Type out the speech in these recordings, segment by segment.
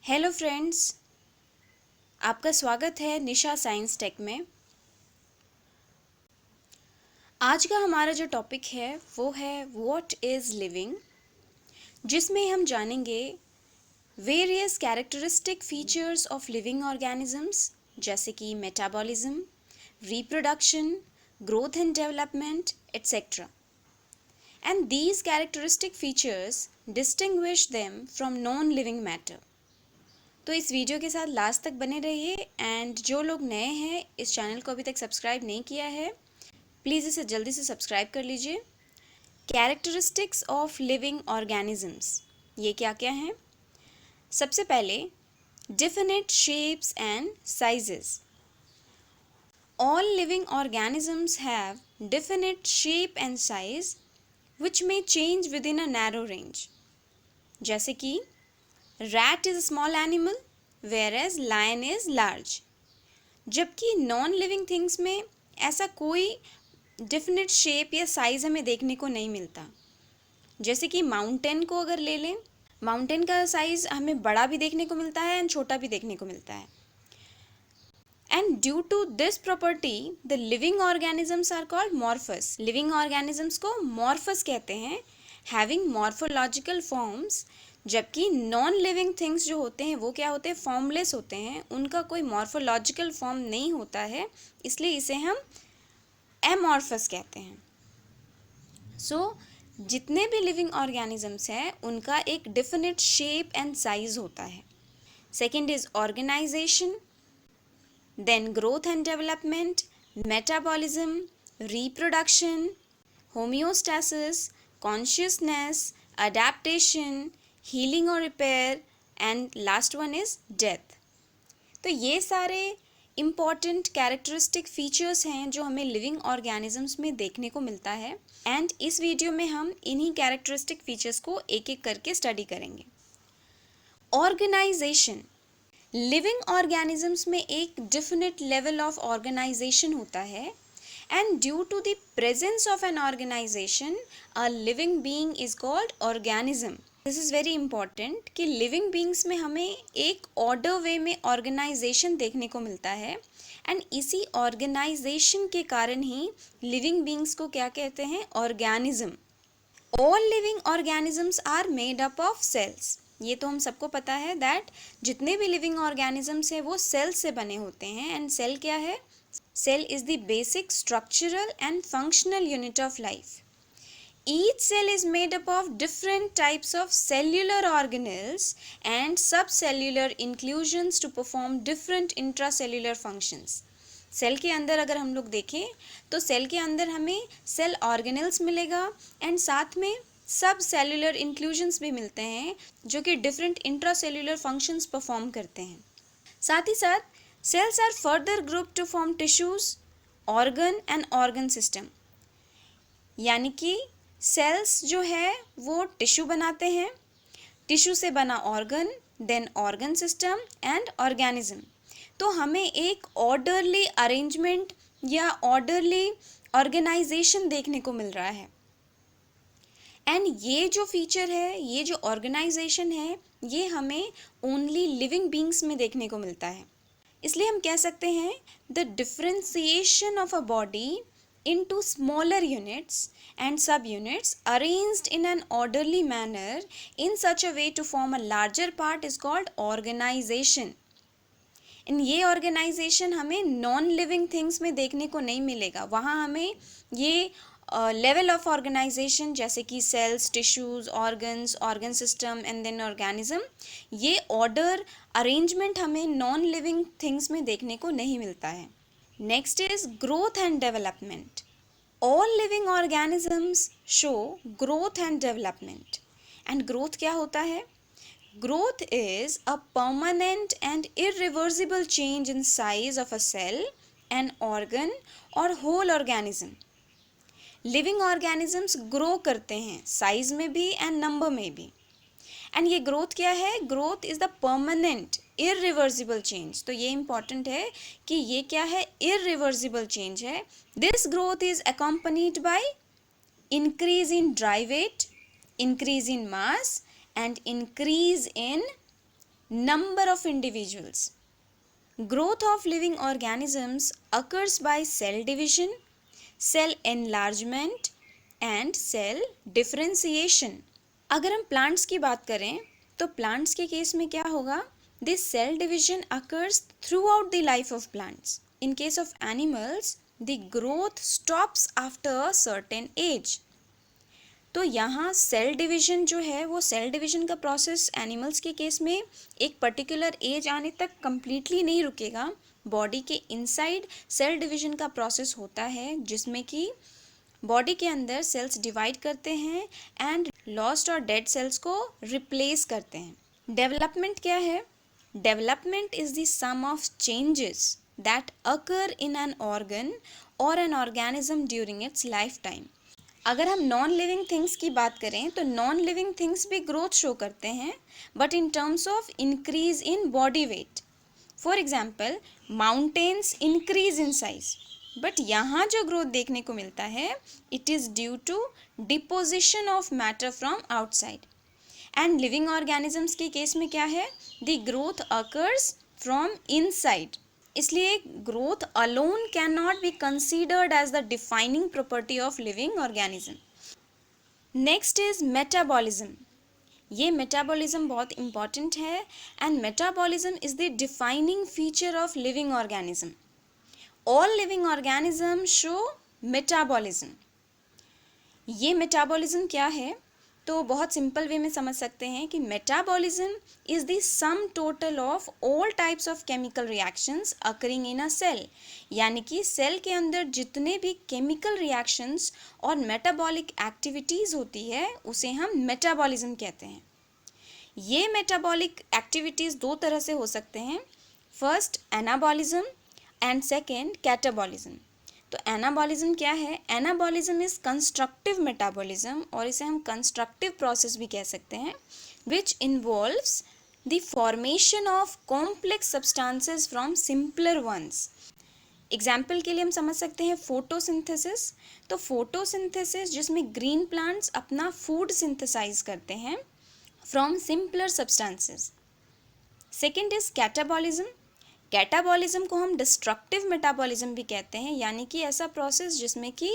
Hello friends, आपका स्वागत है निशा साइंस टेक में। आज का हमारा जो टॉपिक है वो है व्हाट इज़ लिविंग, जिसमें हम जानेंगे various characteristic features of living organisms, जैसे कि metabolism, reproduction, growth and development etcetera. And these characteristic features distinguish them from non living matter. तो इस वीडियो के साथ लास्ट तक बने रहिए। एंड जो लोग नए हैं, इस चैनल को अभी तक सब्सक्राइब नहीं किया है, प्लीज़ इसे जल्दी से सब्सक्राइब कर लीजिए। कैरेक्टरिस्टिक्स ऑफ लिविंग ऑर्गेनिजम्स, ये क्या क्या हैं? सबसे पहले definite shapes and sizes. All living organisms have definite shape and size which may change with in a narrow range. जैसे कि rat is a small animal whereas lion is large। जबकि non living things में ऐसा कोई definite shape या size हमें देखने को नहीं मिलता। जैसे कि माउंटेन को अगर ले लें, माउंटेन का साइज हमें बड़ा भी देखने को मिलता है एंड छोटा भी देखने को मिलता है। And due to this property the living organisms are called morphs. Living organisms को मॉर्फस कहते हैं, हैविंग मॉर्फोलॉजिकल फॉर्म्स। जबकि नॉन लिविंग थिंग्स जो होते हैं वो क्या होते हैं? फॉर्मलेस होते हैं, उनका कोई मॉर्फोलॉजिकल फॉर्म नहीं होता है, इसलिए इसे हम एमॉर्फस कहते हैं। सो जितने भी लिविंग ऑर्गेनिजम्स हैं उनका एक डिफिनिट शेप एंड साइज होता है। Second is organisation, then growth and development, metabolism, reproduction, homeostasis, consciousness, adaptation, healing or repair, and last one is death। तो ये सारे इम्पॉर्टेंट कैरेक्टरिस्टिक फीचर्स हैं जो हमें लिविंग ऑर्गेनिजम्स में देखने को मिलता है। एंड इस वीडियो में हम इन्हीं कैरेक्टरिस्टिक फीचर्स को एक एक करके स्टडी करेंगे। ऑर्गेनाइजेशन, लिविंग ऑर्गेनिजम्स में एक डिफिनिट लेवल ऑफ ऑर्गेनाइजेशन होता है। And due to the presence of an organisation a living being is called organism. This is very important कि लिविंग बीइंग्स में हमें एक ऑर्डर वे में ऑर्गेनाइजेशन देखने को मिलता है। एंड इसी ऑर्गेनाइजेशन के कारण ही लिविंग बीइंग्स को क्या कहते हैं? Organism. All living organisms are made up of cells. ये तो हम सबको पता है दैट जितने भी लिविंग ऑर्गेनिजम्स हैं वो सेल से बने होते हैं। एंड सेल क्या है? Cell is the basic structural and functional unit of life. Each cell is made up of different types of cellular organelles and subcellular inclusions to perform different intracellular functions. Cell के अंदर अगर हम लोग देखें तो cell के अंदर हमें सेल ऑर्गेनेल्स मिलेगा एंड साथ में सब सेल्यूलर इंक्लूजन्स भी मिलते हैं जो कि डिफरेंट इंट्रासेल्यूलर फंक्शंस परफॉर्म करते हैं। साथ ही साथ cells are further group to form tissues, organ and organ system. यानी कि सेल्स जो है वो टिश्यू बनाते हैं, टिश्यू से बना organ, then organ system and organism. तो हमें एक ऑर्डरली अरेंजमेंट या ऑर्डरली ऑर्गेनाइजेशन देखने को मिल रहा है। एंड ये जो फीचर है, ये जो ऑर्गेनाइजेशन है, ये हमें ओनली लिविंग बीइंग्स में देखने को मिलता है। इसलिए हम कह सकते हैं the differentiation of a body into smaller units and subunits arranged in an orderly manner in such a way to form a larger part is called organization। इन ये ऑर्गेनाइजेशन हमें नॉन लिविंग थिंग्स में देखने को नहीं मिलेगा। वहाँ हमें ये लेवल ऑफ ऑर्गेनाइजेशन जैसे कि cells, tissues, organs, organ system and then organism, ये ऑर्डर अरेंजमेंट हमें नॉन लिविंग थिंग्स में देखने को नहीं मिलता है। Next is growth and development. All living organisms show growth and development. And growth क्या होता है? Growth is a permanent and irreversible change in size of a cell, an organ or whole organism। Living organisms grow करते हैं size में भी and number में भी। And ये ग्रोथ क्या है? Growth is the permanent irreversible change. तो ये इंपॉर्टेंट है कि ये क्या है? इररिवर्सिबल चेंज है। This growth is accompanied by increase in dry weight, increase in mass and increase in number of individuals. Growth of living organisms occurs by cell division, cell enlargement and cell differentiation. अगर हम plants की बात करें तो plants के case में क्या होगा? This cell division occurs throughout the life of plants. In case of animals the growth stops after a certain age. तो यहाँ सेल डिवीजन जो है वो सेल डिवीजन का प्रोसेस एनिमल्स के केस में एक पर्टिकुलर एज आने तक कम्प्लीटली नहीं रुकेगा. बॉडी के इनसाइड सेल डिवीजन का प्रोसेस होता है जिसमें कि बॉडी के अंदर सेल्स डिवाइड करते हैं एंड लॉस्ट और डेड सेल्स को रिप्लेस करते हैं. डेवलपमेंट क्या है? Development is the sum of changes that occur in an organ और an organism during its life time. अगर हम नॉन लिविंग थिंग्स की बात करें तो नॉन लिविंग थिंग्स भी ग्रोथ शो करते हैं but in terms of increase in body weight. For example mountains increase in size, but यहाँ जो ग्रोथ देखने को मिलता है it is due to deposition of matter from outside. And living organisms के केस में क्या है? The growth occurs from inside. इसलिए growth alone can not be considered as the defining property of living organism. Next is metabolism. ये metabolism बहुत important है and metabolism is the defining feature of living organism. All living organism show metabolism. ये metabolism क्या है? तो बहुत simple way में समझ सकते हैं कि metabolism is the sum total of all types of chemical reactions occurring in a cell. यानी कि सेल के अंदर जितने भी केमिकल रिएक्शंस और मेटाबॉलिक एक्टिविटीज़ होती है उसे हम मेटाबॉलिज्म कहते हैं. ये मेटाबॉलिक एक्टिविटीज़ दो तरह से हो सकते हैं. First anabolism and second catabolism. तो एनाबॉलिज्म क्या है? एनाबॉलिज्म इज कंस्ट्रक्टिव मेटाबॉलिज्म और इसे हम कंस्ट्रक्टिव प्रोसेस भी कह सकते हैं which involves the formation of complex substances from simpler ones. Example के लिए हम समझ सकते हैं फोटोसिंथेसिस. तो फोटोसिंथेसिस जिसमें ग्रीन प्लांट्स अपना फूड सिंथेसाइज करते हैं from simpler substances. Second is catabolism. Catabolism को हम डिस्ट्रक्टिव मेटाबॉलिज्म भी कहते हैं, यानी कि ऐसा प्रोसेस जिसमें कि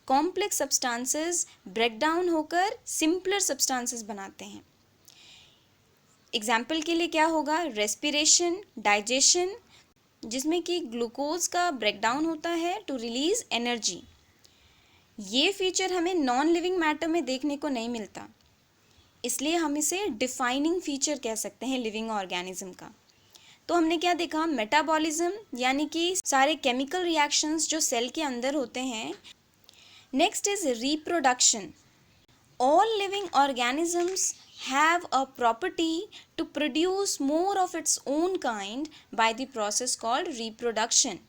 कॉम्प्लेक्स सब्सटेंसेस ब्रेक डाउन होकर सिंपलर सब्सटेंसेस बनाते हैं. एग्जाम्पल के लिए क्या होगा? रेस्पिरेशन, डाइजेशन, जिसमें कि ग्लूकोज का ब्रेक डाउन होता है टू रिलीज एनर्जी. ये फीचर हमें नॉन लिविंग मैटर में देखने को नहीं मिलता, इसलिए हम इसे डिफाइनिंग फीचर कह सकते हैं लिविंग ऑर्गेनिज्म का. तो हमने क्या देखा? मेटाबॉलिज्म यानी कि सारे केमिकल रिएक्शंस जो सेल के अंदर होते हैं. Next is reproduction. All living organisms have a property to produce more of its own kind by the process called reproduction.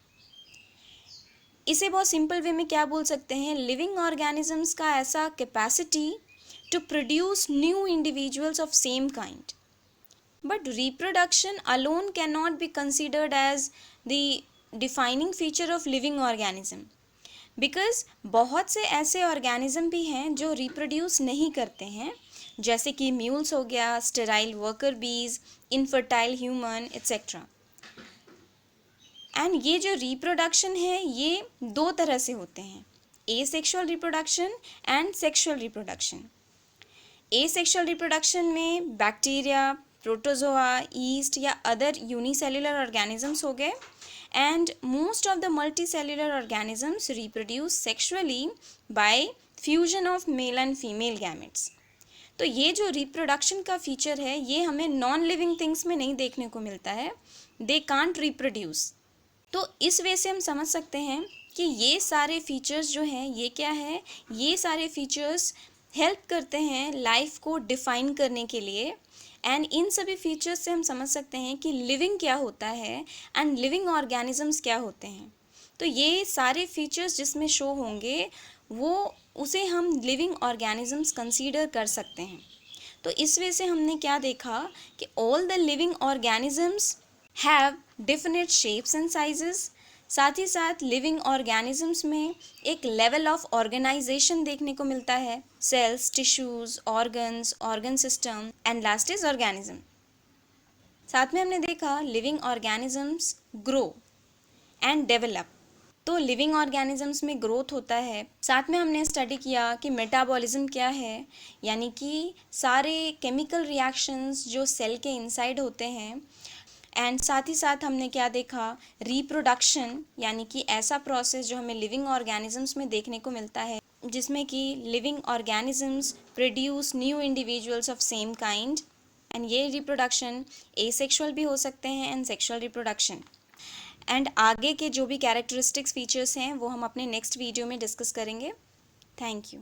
इसे बहुत सिंपल वे में क्या बोल सकते हैं? लिविंग ऑर्गेनिजम्स का ऐसा capacity to produce new individuals of same kind. But reproduction alone cannot be considered as the defining feature of living organism because बहुत से ऐसे ऑर्गेनिज्म भी हैं जो रिप्रोड्यूस नहीं करते हैं, जैसे कि म्यूल्स हो गया, स्टेराइल वर्कर बीज, इनफर्टाइल ह्यूमन एट्सेट्रा. एंड ये जो रिप्रोडक्शन है ये दो तरह से होते हैं, asexual reproduction and sexual reproduction. Asexual reproduction में बैक्टीरिया, प्रोटोजोआ, ईस्ट या अदर यूनिसेल्युलर ऑर्गेनिजम्स हो गए. And most of the multicellular organisms reproduce sexually bye fusion of male and female gametes. तो ये जो रिप्रोडक्शन का फीचर है ये हमें नॉन लिविंग थिंग्स में नहीं देखने को मिलता है. They can't reproduce. तो इस वे से हम समझ सकते हैं कि ये सारे फीचर्स जो हैं ये क्या है? ये सारे फीचर्स हेल्प करते हैं लाइफ को डिफाइन करने के लिए. एंड इन सभी फीचर्स से हम समझ सकते हैं कि लिविंग क्या होता है एंड लिविंग ऑर्गेनिजम्स क्या होते हैं. तो ये सारे फीचर्स जिसमें शो होंगे वो उसे हम लिविंग ऑर्गेनिजम्स कंसीडर कर सकते हैं. तो इस वजह से हमने क्या देखा कि all the living organisms have definite shapes and sizes. साथ ही साथ लिविंग ऑर्गेनिजम्स में एक लेवल ऑफ ऑर्गेनाइजेशन देखने को मिलता है. Cells, tissues, organs, organ system and last is organism. साथ में हमने देखा living organisms grow and develop. तो लिविंग ऑर्गेनिजम्स में ग्रोथ होता है। साथ में हमने स्टडी किया कि मेटाबॉलिज्म क्या है, यानी कि सारे केमिकल रिएक्शंस जो सेल के इनसाइड होते हैं। एंड साथ ही साथ हमने क्या देखा, रिप्रोडक्शन, यानी कि ऐसा प्रोसेस जो हमें लिविंग ऑर्गेनिजम्स में देखने को मिलता है, जिसमें कि living organisms produce new individuals of same kind. And ये रिप्रोडक्शन एसेक्सुअल भी हो सकते हैं एंड सेक्सुअल रिप्रोडक्शन। एंड आगे के जो भी कैरेक्टरिस्टिक्स फीचर्स हैं वो हम अपने नेक्स्ट वीडियो में डिस्कस करेंगे। Thank you.